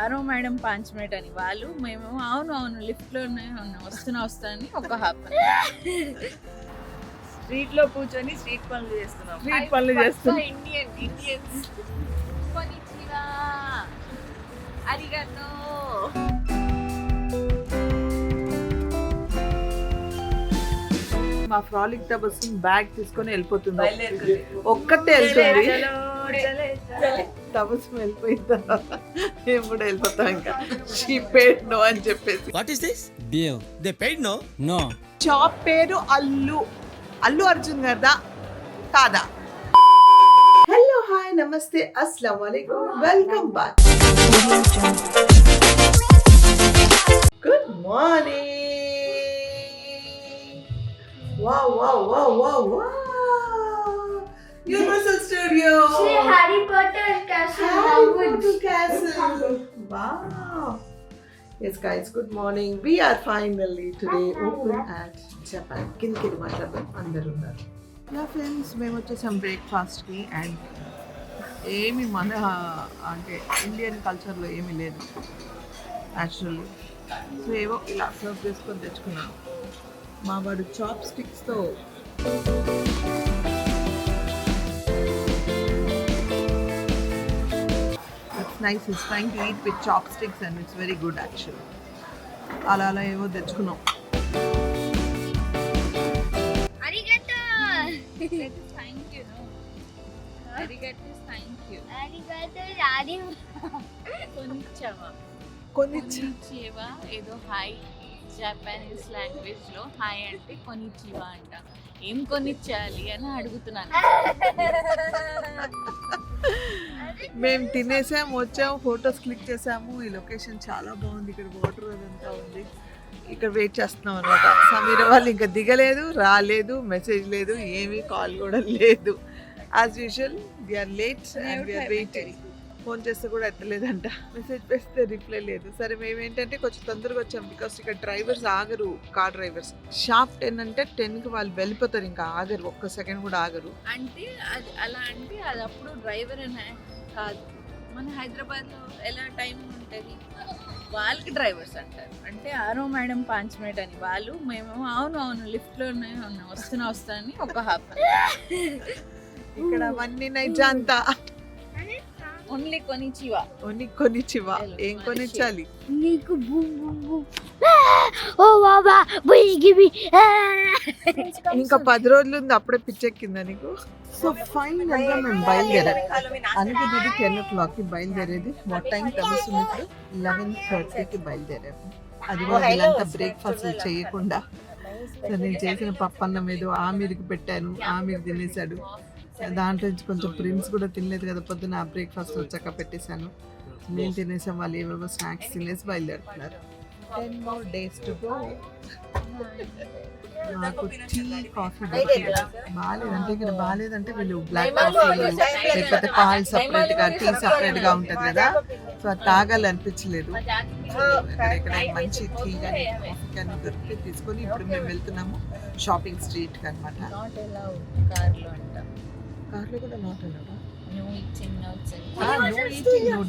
ఆరో madam 5 minute అని వాళ్ళు మేము అవును లిఫ్ట్ లోనే ఉన్నాం వస్తానని ఒక హాఫ్ స్ట్రీట్ లో కూర్చొని స్ట్రీట్ పనులు చేస్తున్నాం. ఇండియన్స్ కొనిచివా అరిగతో మా ఫ్రాలిక్ టబస్ బ్యాగ్ తీసుకొని వెళ్ళిపోతుంది. ఒక్కటే వెళ్తుంది. టబస్ వెళ్ళిపోయిన తర్వాత మేము కూడా వెళ్ళిపోతాం. ఇంకా షీ పేడ్ నో అని చెప్పేసి. What is this? Bill. They paid no? No. Shop పేరు అల్లు అర్జున్ గారిదా కాదా? హలో హాయ్ నమస్తే అస్సలం వాలేకుమ్ welcome back. Good morning. Wow. Universal Studio. Harry Potter Castle. Wow. Yes guys, good morning. We are finally today open at Japan. Kinki matlabam andaru unnaru. Yeah friends, మేము వచ్చేసాం breakfast కి. And ఏమి మన అంటే Indian కల్చర్లో ఏమీ లేదు actually. So ఏవో ఇలా సర్వ్ చేసుకొని తెచ్చుకున్నాను. మా వాడు చాప్ స్టిక్స్తో it's nice. It's trying to eat with chopsticks and it's very good actually. అలా ఏవో తెచ్చుకున్నాం. కొనిచివా ఏదో హాయ్ జపానీస్ లాంగ్వేజ్ లో హాయ్ అంటే కొనిచివా అంట. ఏం కొనిచ్చాలి అని అడుగుతున్నాను. మేము తినేసాము, వచ్చాము, ఫొటోస్ క్లిక్ చేసాము. ఈ లొకేషన్ చాలా బాగుంది. ఇక్కడ వాటర్ అదంతా ఉంది. ఇక్కడ వెయిట్ చేస్తున్నాం అనమాట. సమీర వాళ్ళు ఇంకా దిగలేదు, రాలేదు, మెసేజ్ లేదు, ఏమీ కాల్ కూడా లేదు. As usual we are late and we are waiting. Phone చేస్తే కూడా ఎత్తలేదంట, మెసేజ్ చేస్తే రిప్లై లేదు. సరే మేమేంటంటే కొంచెం తొందరగా వచ్చాం. బికాస్ ఇక్కడ డ్రైవర్స్ ఆగరు, కార్ డ్రైవర్స్. షార్ప్ 10 అంటే 10కి వాళ్ళు వెళ్ళిపోతారు, ఇంకా ఆగరు, ఒక్క సెకండ్ కూడా ఆగరు. అంటే అది అలా అంటే అది అప్పుడు డ్రైవర్ అనే కాదు. మన హైదరాబాద్లో ఎలా టైం ఉంటుంది, వాళ్ళకి డ్రైవర్స్ అంటారు. అంటే ఆరో మేడం 5 మినిట్ అని వాళ్ళు మేము అవును లిఫ్ట్ లోనే ఉన్నాం వస్తానని ఒక హాఫ్. ఇక్కడ వన్నీ నైజాంతా ఓన్లీ కొనిచివా. ఏం కొనిచ్చాలి నీకు? ఓ బాబా బుయ్యిగివి. ఇంకా 10 రోజులు ఉంది, అప్పుడే పిచ్చెక్కిందా నీకు? సో ఫైనల్ గా మేము బయలుదేరాం. అనుకున్నది 10 o'clockకి బయలుదేరేది. వాట్ టైం తెలుస్తుంది ఇప్పుడు? 11:30కి బయలుదేరాము. అది కూడా వీళ్ళంతా బ్రేక్ఫాస్ట్ చేయకుండా. సో నేను చేసిన పప్పన్నం ఏదో ఆమిరికి పెట్టాను, ఆమిరి తినేసాడు. దాంట్లో నుంచి కొంచెం ప్రిన్స్ కూడా తినలేదు కదా పొద్దున్న. ఆ బ్రేక్ఫాస్ట్ వచ్చాక పెట్టేశాను. నేను తినేసాం, వాళ్ళు ఏవేవో స్నాక్స్ తినేసి బయలుదేరుతున్నారు. 10 more days to go. నాకు టీ కాఫీ బాగాలేదంటే, ఇక్కడ బాగాలేదంటే వీళ్ళు బ్లాక్ కాఫీ లేకపోతే పాలు సపరేట్గా, టీ సపరేట్గా ఉంటుంది కదా. సో అది తాగాలి అనిపించలేదు. ఇక్కడ మంచి టీ కానీ కాఫీ కానీ దొరికి తీసుకొని ఇప్పుడు మేము వెళ్తున్నాము షాపింగ్ స్ట్రీట్కి అనమాట. కార్లో కూడా నాట్ అన్నాడా? No eating, no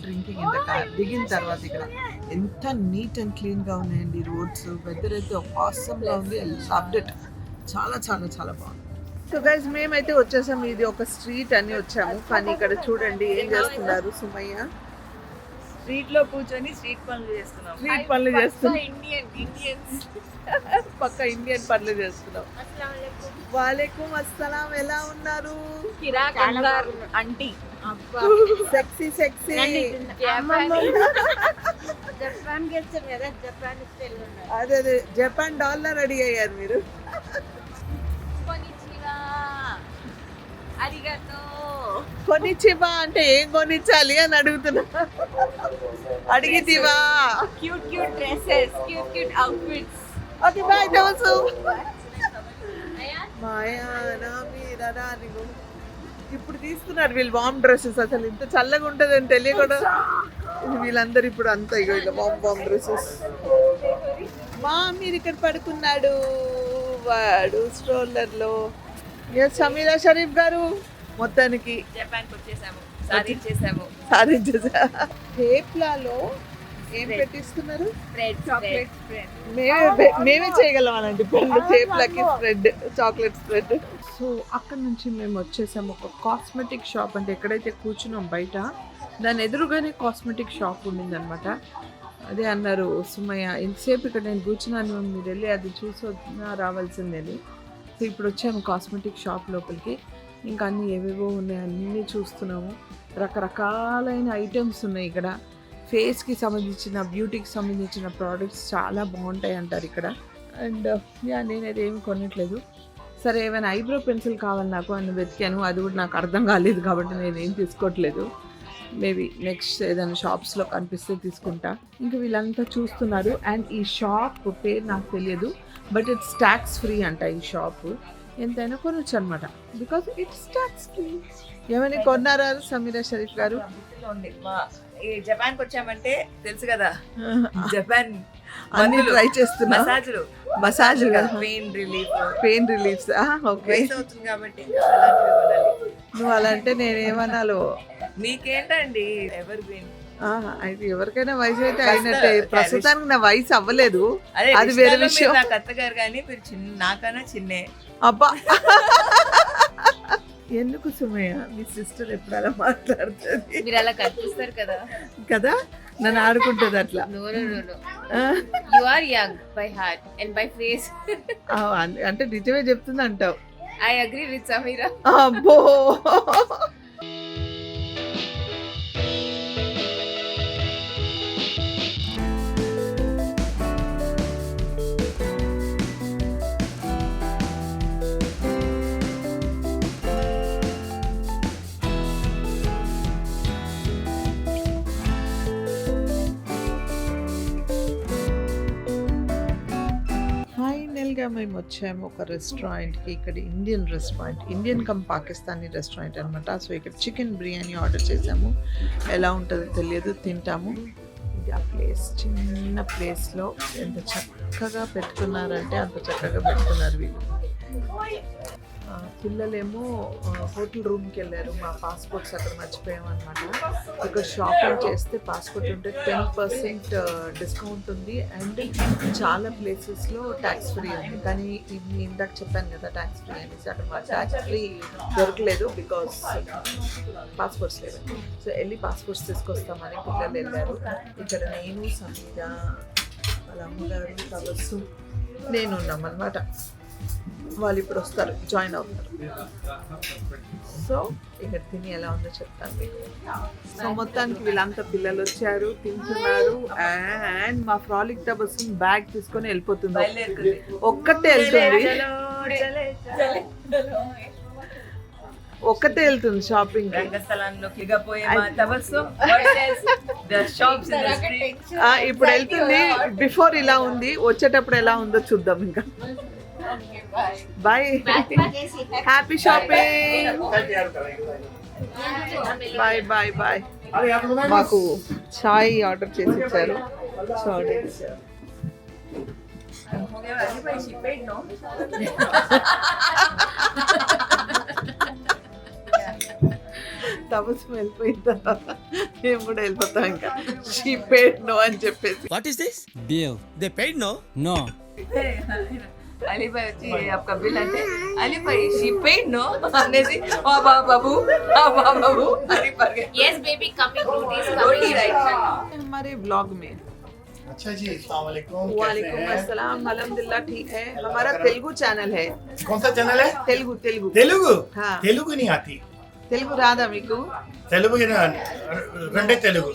drinking in the car. దిగిన తర్వాత ఇక్కడ ఎంత నీట్ అండ్ క్లీన్ గా ఉన్నాయండి రోడ్స్. వెదర్ అయితే ఆసమ్ గా ఉంది. అప్డేట్ చాలా చాలా చాలా బాగుంది. సో గైస్ మేమైతే వచ్చేసాం. ఇది ఒక స్ట్రీట్ అని వచ్చాము, కానీ ఇక్కడ చూడండి ఏం చేస్తున్నారు. సుమయ్య స్ట్రీట్ లో కూర్చొని స్ట్రీట్ పనులు చేస్తున్నాం. ఇండియన్స్ పక్క ఇండియన్ పనులు చేస్తున్నాం. వాలేకుమ్ అస్సలాం. ఎలా ఉన్నారు? ఆంటీ సెక్సీ అదే జపాన్ డాలర్ రెడీ అయ్యారు మీరు. కొనిచ్చివా అంటే ఏం కొనిచ్చాలి అని అడుగుతున్నా. అడిగితివా? Cute dresses, cute outfits. Okay bye. దోసు మాయా నా మీరా నీకు ఇప్పుడు తీసుకున్నారు వీళ్ళు వామ్ డ్రెస్సెస్. అసలు ఇంత చల్లగా ఉంటుంది అని తెలియకుండా వీళ్ళందరూ ఇప్పుడు అంతా ఇగో ఇలా వామ్ డ్రెస్సెస్. మా మీరు ఇక్కడ పడుకున్నాడు వాడు స్ట్రోలర్ లో. సమీరా షరీఫ్ గారు మొత్తానికి జపాన్కి వచ్చేసాము. సాధించేసాము. సాధించేసా. హేప్లాలో ఏం పెట్టిస్తున్నారు? Chocolate spread. మేమే చేయగలం అలాంటి పనులు. హేప్లాకి స్ప్రెడ్, చాక్లెట్ స్ప్రెడ్. సో అక్కడ నుంచి మేము వచ్చేసాము ఒక కాస్మెటిక్ షాప్. అంటే ఎక్కడైతే కూర్చున్నాం బయట దాని ఎదురుగానే కాస్మెటిక్ షాప్ ఉండిందనమాట. అదే అన్నారు సుమయ్య, ఇంతసేపు ఇక్కడ నేను కూర్చున్నాను, మీరు వెళ్ళి అది చూసి రావాల్సిందని. సో ఇప్పుడు వచ్చాము కాస్మెటిక్ షాప్ లోపలికి. ఇంకా అన్నీ ఏవేవో ఉన్నాయి, అన్నీ చూస్తున్నాము. రకరకాలైన ఐటమ్స్ ఉన్నాయి ఇక్కడ. ఫేస్కి సంబంధించిన, బ్యూటీకి సంబంధించిన ప్రోడక్ట్స్ చాలా బాగుంటాయి అంటారు ఇక్కడ. అండ్ నేనైతే ఏమి కొనట్లేదు. సరే ఏమైనా ఐబ్రో పెన్సిల్ కావాలి నాకు అని వెతికాను, అది కూడా నాకు అర్థం కాలేదు కాబట్టి నేనేం తీసుకోవట్లేదు. మేబీ నెక్స్ట్ ఏదైనా షాప్స్లో కనిపిస్తే తీసుకుంటా. ఇంకా వీళ్ళంతా చూస్తున్నారు. అండ్ ఈ షాప్ పేరు నాకు తెలియదు, బట్ ఇట్స్ ట్యాక్స్ ఫ్రీ అంట ఈ షాప్. ఎంతైనా కొనొచ్చు అనమాట, బికాస్ ఇట్స్ ట్యాక్స్ ఫ్రీ. ఏమైనా కొన్నారా సమీరా షరీఫ్ గారు? ఈ జపాన్ కి వచ్చామంటే తెలుసు కదా, జపాన్ అన్ని ట్రై చేస్తున్నా. Massage massage pain reliefs. Okay, అవుతుంది కాబట్టి అలాంటివి కొనాలి. నువ్వు అలా అంటే నేనేమన్నాలో. మీకేంటండి ఎవర్ గ్రీన్. అయితే ఎవరికైనా వయసు అయితే అయినట్టే. ప్రస్తుతానికి నా వయసు అవ్వలేదు, అదే అది వేరే రిష్తాలో విషయం. మీరు నాకు అత్తగారు కానీ మీరు నాకన్నా చిన్నే. అబ్బా ఎందుకు సుమయ్య, మీ సిస్టర్ ఎప్పుడు అలా మాట్లాడుతుంది మీరు అలా కనిపిస్తారు కదా. కదా, నన్ను ఆడుకుంటుంది అట్లా. No. You are young by heart and by face. అంటే నిజమే చెప్తుంది అంటావు. I agree with Samira. అబ్బో ఫైనల్గా మేము వచ్చాము ఒక రెస్టారెంట్కి. ఇక్కడ Indian restaurant, Indian come Pakistani restaurant అనమాట. సో ఇక్కడ చికెన్ బిర్యానీ ఆర్డర్ చేసాము. ఎలా ఉంటుందో తెలియదు, తింటాము. ఇది ఆ ప్లేస్, చిన్న ప్లేస్లో ఎంత చక్కగా పెట్టుకున్నారంటే అంత చక్కగా పెట్టుకున్నారు వీళ్ళు. పిల్లలేమో హోటల్ రూమ్కి వెళ్ళారు. మా పాస్పోర్ట్స్ అక్కడ మర్చిపోయాం అనమాట. ఇక్కడ షాపింగ్ చేస్తే పాస్పోర్ట్ ఉంటే 10% డిస్కౌంట్ ఉంది. అండ్ చాలా ప్లేసెస్లో ట్యాక్స్ ఫ్రీ ఉంది. కానీ ఇది ఇందాక చెప్పాను కదా ట్యాక్స్ ఫ్రీ అనేసి, అక్కడ మా ట్యాక్స్ ఫ్రీ దొరకలేదు బికాస్ పాస్పోర్ట్స్ లేవు. సో వెళ్ళి పాస్పోర్ట్స్ తీసుకొస్తామని పిల్లలు వెళ్ళారు. ఇక్కడ నేను, సమీరా, వాళ్ళ అమ్మగారు, తవస్సు, నేను ఉన్నాం అనమాట. వాళ్ళు ఇప్పుడు వస్తారు, జాయిన్ అవుతారు. సో ఇక్కడ తిని ఎలా ఉందో చెప్తాను మీకు. సో మొత్తానికి వీళ్ళంతా పిల్లలు వచ్చారు, తింటున్నారు. అండ్ మా ఫ్రాలిక్ తబస్సు బ్యాగ్ తీసుకొని వెళ్ళిపోతుంది. ఒక్కటే వెళ్తుంది, ఒక్కటే వెళ్తుంది షాపింగ్. ఇప్పుడు వెళ్తుంది. బిఫోర్ ఇలా ఉంది, వచ్చేటప్పుడు ఎలా ఉందో చూద్దాం. ఇంకా bye, happy shopping, bye bye bye. మాకు చాయ్ ఆర్డర్ చేసి ఇచ్చారు. తపస్సు వెళ్ళిపోయిన తర్వాత మేము కూడా వెళ్ళిపోతాం. ఇంకా షీ పేడ్ నో అని చెప్పేసి. What is this? Bill. They paid no? No. Ali Bhai వచ్చి आपका बिल అంటే అలీబాయ్ she paid no అనేసి బాబు అరే పర్గే. Yes baby, coming roti right. हमारे ब्लॉग में अच्छा जी, अस्सलाम वालेकुम। वालेकुम अस्सलाम, अल्हम्दुलिल्लाह ठीक है। हमारा तेलुगु चैनल है। कौन सा चैनल है? तेलुगु तेलुगु तेलुगु। हाँ। तेलुगु नहीं आती। तेलुगु राधा मीकु तेलुगु के ना रंडे Telugu.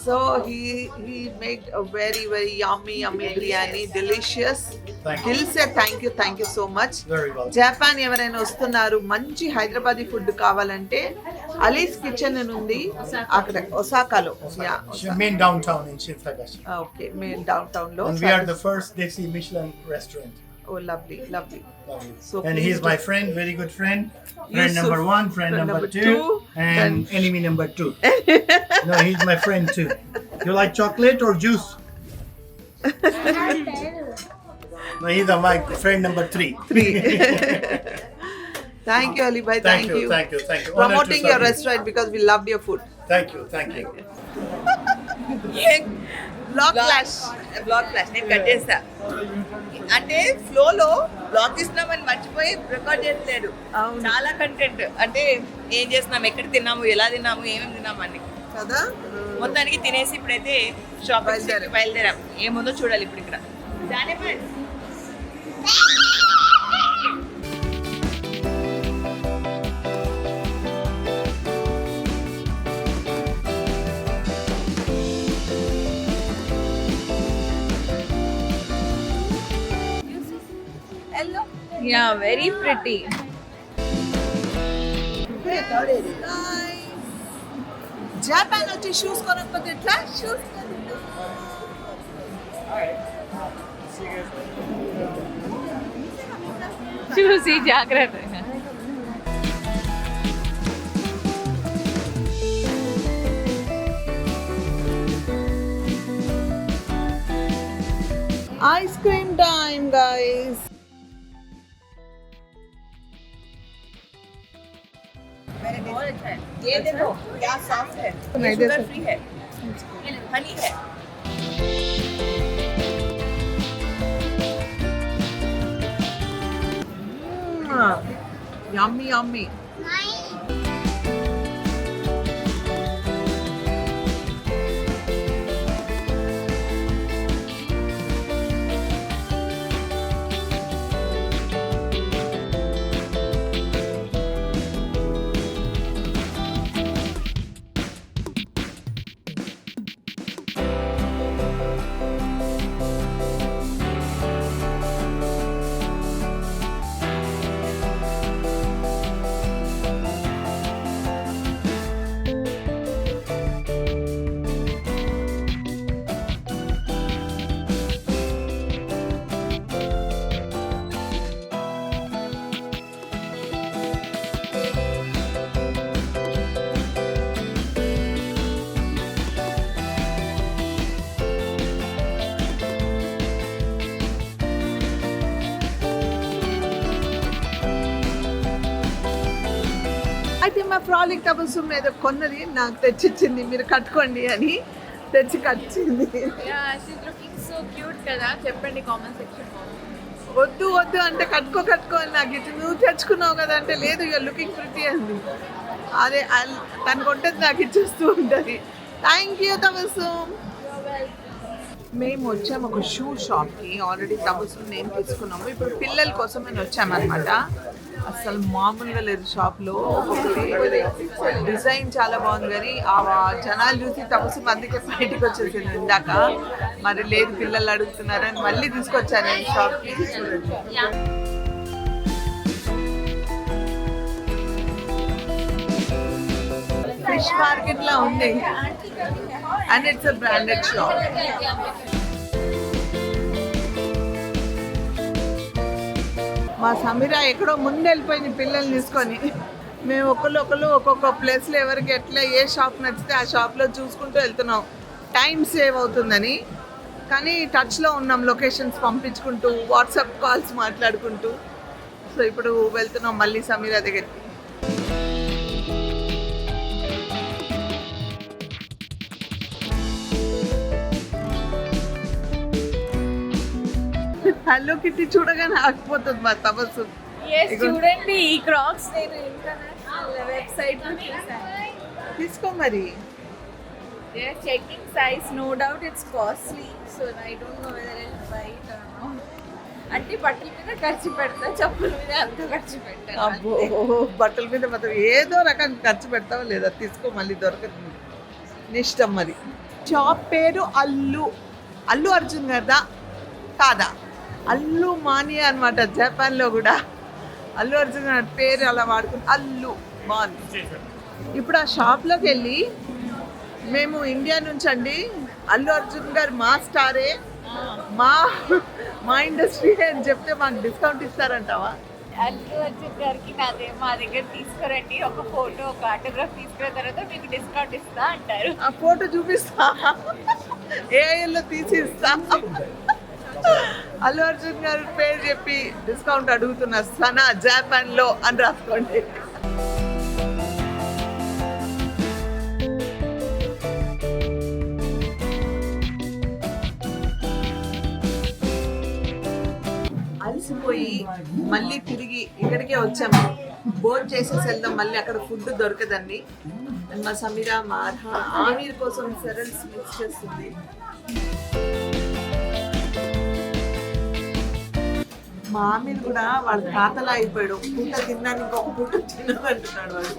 So he made a very yummy biryani, delicious. He'll say thank you so much. Very well. Japan ఎవరైనా వస్తున్నారు, మంచి హైదరాబాదీ ఫుడ్ కావాలంటే అలీస్ కిచెన్ అని ఉంది అక్కడ ఒసాకాలో. Main downtown in Shinfagashi. Okay, main down town లో. And we are the first Desi Michelin restaurant. Oh, lovely. So and he's my friend, very good friend. Friend Yusuf. number 1, friend number 2, and enemy number 2. No, he's my friend too. You like chocolate or juice? No, he's my friend number 3. Thank you, Ali bhai. Thank Thank you, you. thank you, thank you. Honored to Promoting serve your you. restaurant because we loved your food. Thank you, thank you. Vlog flash. Blog flash నేను cut చేస్తా. అంటే ఫ్లోలో blog తీస్తున్నామని మర్చిపోయి record చేయట్లేదు. అవును. చాలా content అంటే ఏం చేస్తున్నాం, ఎక్కడ తిన్నాము, ఎలా తిన్నాము, ఏమేమి తిన్నాము అని కదా మొత్తానికి తినేసి ఇప్పుడైతే షాపింగ్ బయలుదేరాం. ఏముందో చూడాలి ఇప్పుడు ఇక్కడ. Hello. Yeah, very pretty. Japan వచ్చి షూస్ కొనకపోతే ఎట్లా షూస్ చూసి జాగ్రత్త. ice cream time guys. ये देखो क्या सॉफ्ट है, नहीं दे शुगर सकते। फ्री है, हनी है. Yummy yummy. అయితే మా ఫ్రాలిక్ టబల్స్ మీద కొన్నది నాకు తెచ్చిచ్చింది, మీరు కట్టుకోండి అని తెచ్చి కట్టింది. Yeah, she's looking so cute కదా. చెప్పండి కామెంట్ సెక్షన్ లో. వద్దు వద్దు అంటే కట్టుకో అని నాకు ఇచ్చి, నువ్వు తెచ్చుకున్నావు కదా అంటే లేదు యూఆర్ లుకింగ్ ప్రిటీ అంది. అదే తను కొంటది నాకు ఇచ్చేస్తూ ఉంటుంది. Thank you Tabassum. మేము వచ్చాము ఒక షూ షాప్కి, ఆల్రెడీ తబస్సుం నేను తీసుకున్నాము. ఇప్పుడు పిల్లల కోసం అని వచ్చామన్నమాట. అసలు మామూలుగా లేదు షాప్లో. ఒక్కొక్కటి డిజైన్ చాలా బాగుంది కానీ ఆ జనాలు చూసి తబస్సుం అందుకే బయటికి వచ్చేసింది ఇందాక. మరి లేదు పిల్లలు అడుగుతున్నారని మళ్ళీ తీసుకొచ్చాను నేను షాప్కి. చూడండి ఫిష్ మార్కెట్ లా ఉంది and it's a branded shop. మా సమీరా ఎక్కడో ముందు వెళ్ళిపోయింది పిల్లల్ని తీసుకొని. మేము ఒకళ్ళు ఒక్కొక్క ప్లేస్లో ఎవరికి ఎట్లా ఏ షాప్ నచ్చితే ఆ షాప్లో చూసుకుంటూ వెళ్తున్నాం, టైం సేవ్ అవుతుందని. కానీ టచ్లో ఉన్నాం, లొకేషన్స్ పంపించుకుంటూ వాట్సాప్ కాల్స్ మాట్లాడుకుంటూ. సో ఇప్పుడు వెళ్తున్నాం మళ్ళీ సమీరా దగ్గరికి. హలో కిట్టి చూడగానే ఆగిపోతుంది మా తపస్సు. Yes, చూడండి ఈ క్రాక్స్ నేను ఇంటర్నేషనల్ వెబ్సైట్ లో చూసాను. తీసుకో మరి. They are checking size. No doubt it's costly. So I don't know whether I'll buy it or not. అంటే బట్టల మీద ఖర్చు పెడతా, చెప్పుల మీద అంత ఖర్చు పెట్టాను. అబ్బో బట్టల మీద మాత్రం ఏదో రకంగా ఖర్చు పెడతావా లేదా, తీసుకో మళ్ళీ దొరకదు. నీ ఇష్టం మరి. షాప్ పేరు అల్లు అర్జున్ కదా కాదా, అల్లు మానియా అనమాట. జపాన్లో కూడా అల్లు అర్జున్ గారి పేరు అలా వాడుకుని అల్లు బాగుంది. ఇప్పుడు ఆ షాప్లోకి వెళ్ళి మేము ఇండియా నుంచి అండి, అల్లు అర్జున్ గారు మా స్టారే, మా ఇండస్ట్రీ అని చెప్తే మాకు డిస్కౌంట్ ఇస్తారంటావా? అల్లు అర్జున్ గారికి మా దగ్గర తీసుకురండి, ఒక ఫోటో ఒక ఆటోగ్రాఫ్ తీసుకున్న తర్వాత మీకు డిస్కౌంట్ ఇస్తా అంటారు. ఆ ఫోటో చూపిస్తా, ఏఐలో తీసి ఇస్తా. అల్లు అర్జున్ గారు పేరు చెప్పి డిస్కౌంట్ అడుగుతున్న సనా జపాన్ లో అని రాసుకోండి. అలసిపోయి మళ్ళీ తిరిగి ఇక్కడికే వచ్చాము. బోట్ చేసేసి వెళ్దాం, మళ్ళీ అక్కడ ఫుడ్ దొరకదండి. మా సమీరా మా ఆమీర్ కోసం సెరల్స్ మిక్స్ చేస్తుంది. మా ఆమీర్ కూడా వాళ్ళ తాతలా అయిపోయాడు. ఒక పూట తిన్నాను ఇంకొక పూట తిన్నానంటున్నాడు వాడు.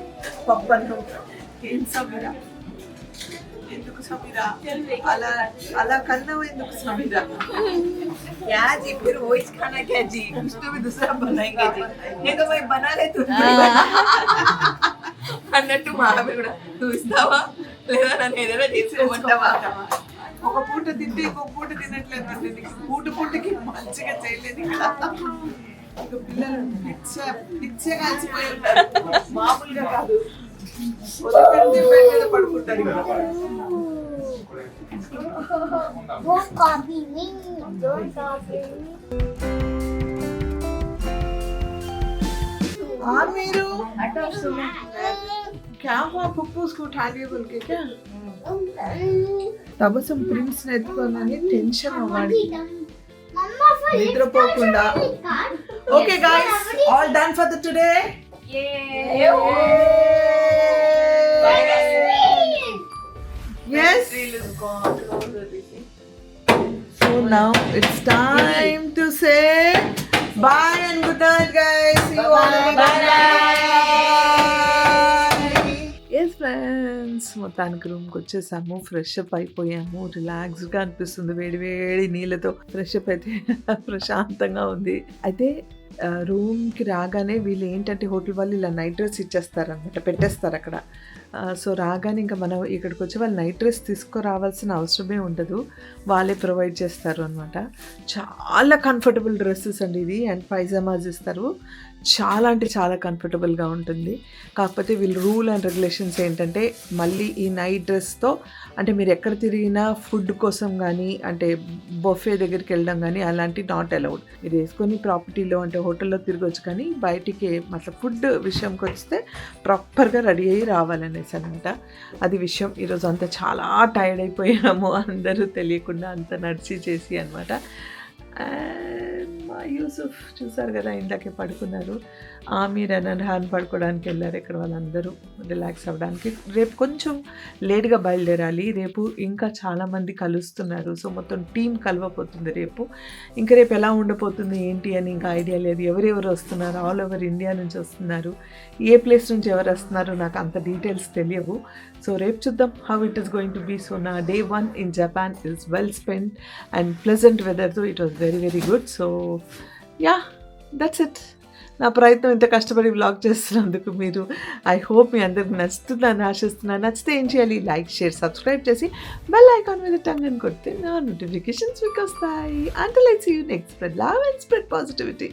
పప్పన్నం. ఏం సమీరా, ఎందుకు సమీరా అలా అలా కన్నావు, ఎందుకు సమీరా? क्या जी फिर वो इस खाना क्या जी कुछ तो भी दूसरा बनाएंगे जी नहीं तो भाई बना ले तू అన్నట్టు మా ఆమె కూడా నువ్వు ఇస్తావా లేదా నన్ను ఏదైనా చేసుకోమంటావా? ఒక పూట తింటే ఇంకొక పూట తినట్లేదు అంటే నీకు పూటకి మంచిగా చేయలేదు ఇక్కడ. ఇక పిల్లలు పిచ్చే కాల్చిపోయి ఉంటారు, మామూలుగా కాదు. వదిలిపెడితే బెడ్ మీద పడుకుంటారు ఇక్కడ. Don't copy me. Don't copy me. Aamir क्या हुआ पप्पू उसको उठा लिए बोल के क्या? తబసం ప్రిన్స్ ఎత్తుకోనని టెన్షన్ అవ్వాలి నిద్రపోకుండా. Okay guys, all done for the today. Yes. So now it's time to say bye and good night, guys. See you all again. Yes, friends. మొత్తానికి రూమ్కి వచ్చేసాము, ఫ్రెష్ అప్ అయిపోయాము. రిలాక్స్గా అనిపిస్తుంది, వేడి వేడి నీళ్ళతో ఫ్రెష్ అప్ అయితే ప్రశాంతంగా ఉంది. అయితే రూమ్కి రాగానే వీళ్ళు ఏంటంటే హోటల్ వాళ్ళు ఇలా నైట్ డ్రెస్ ఇచ్చేస్తారనమాట, పెట్టేస్తారు అక్కడ. సో రాగానే ఇంకా మనం ఇక్కడికి వచ్చి వాళ్ళు నైట్ డ్రెస్ తీసుకురావాల్సిన అవసరమే ఉండదు, వాళ్ళే ప్రొవైడ్ చేస్తారు అనమాట. చాలా కంఫర్టబుల్ డ్రెస్సెస్ అండి ఇది, అండ్ పైజామాస్ ఇస్తారు. చాలా అంటే చాలా కంఫర్టబుల్గా ఉంటుంది. కాకపోతే వీళ్ళు రూల్ అండ్ రెగ్యులేషన్స్ ఏంటంటే మళ్ళీ ఈ నైట్ డ్రెస్తో అంటే మీరు ఎక్కడ తిరిగినా ఫుడ్ కోసం కానీ అంటే బొఫే దగ్గరికి వెళ్ళడం కానీ అలాంటి నాట్ అలౌడ్. మీరు వేసుకొని ప్రాపర్టీలో అంటే హోటల్లో తిరగవచ్చు, కానీ బయటికి అట్లా ఫుడ్ విషయంకి వస్తే ప్రాపర్గా రెడీ అయ్యి రావాలనేసి అనమాట. అది విషయం. ఈరోజు అంతా చాలా టైర్డ్ అయిపోయాము అందరూ తెలియకుండా, అంత నడిచి చేసి అనమాట. మా యూసుఫ్ చూసారు కదా ఇందాకే పడుకున్నారు. ఆమీర్ అండ్ హాన్ పడుకోవడానికి వెళ్ళారు ఇక్కడ వాళ్ళందరూ రిలాక్స్ అవ్వడానికి. రేపు కొంచెం లేట్గా బయలుదేరాలి, రేపు ఇంకా చాలామంది కలుస్తున్నారు. సో మొత్తం టీం కలవపోతుంది రేపు. ఇంకా రేపు ఎలా ఉండబోతుంది ఏంటి అని ఇంకా ఐడియా లేదు. ఎవరెవరు వస్తున్నారు, ఆల్ ఓవర్ ఇండియా నుంచి వస్తున్నారు, ఏ ప్లేస్ నుంచి ఎవరు వస్తున్నారు నాకు అంత డీటెయిల్స్ తెలియవు. సో రేపు చూద్దాం how it is going to be. So నా day 1 in Japan is well spend and pleasant వెదర్తో it was very very good. So yeah, that's it. నా ప్రయత్నం ఇంత కష్టపడి వ్లాగ్ చేస్తున్నందుకు మీరు ఐ హోప్ మీ అందరికి నచ్చుతుందని ఆశిస్తున్నాను. నచ్చితే ఏం చేయాలి, లైక్ షేర్ సబ్స్క్రైబ్ చేసి బెల్ ఐకాన్ మీద టంగ్ అని కొడితే నా నోటిఫికేషన్స్ మీకు వస్తాయి. Until I see you next. Spread love and spread positivity.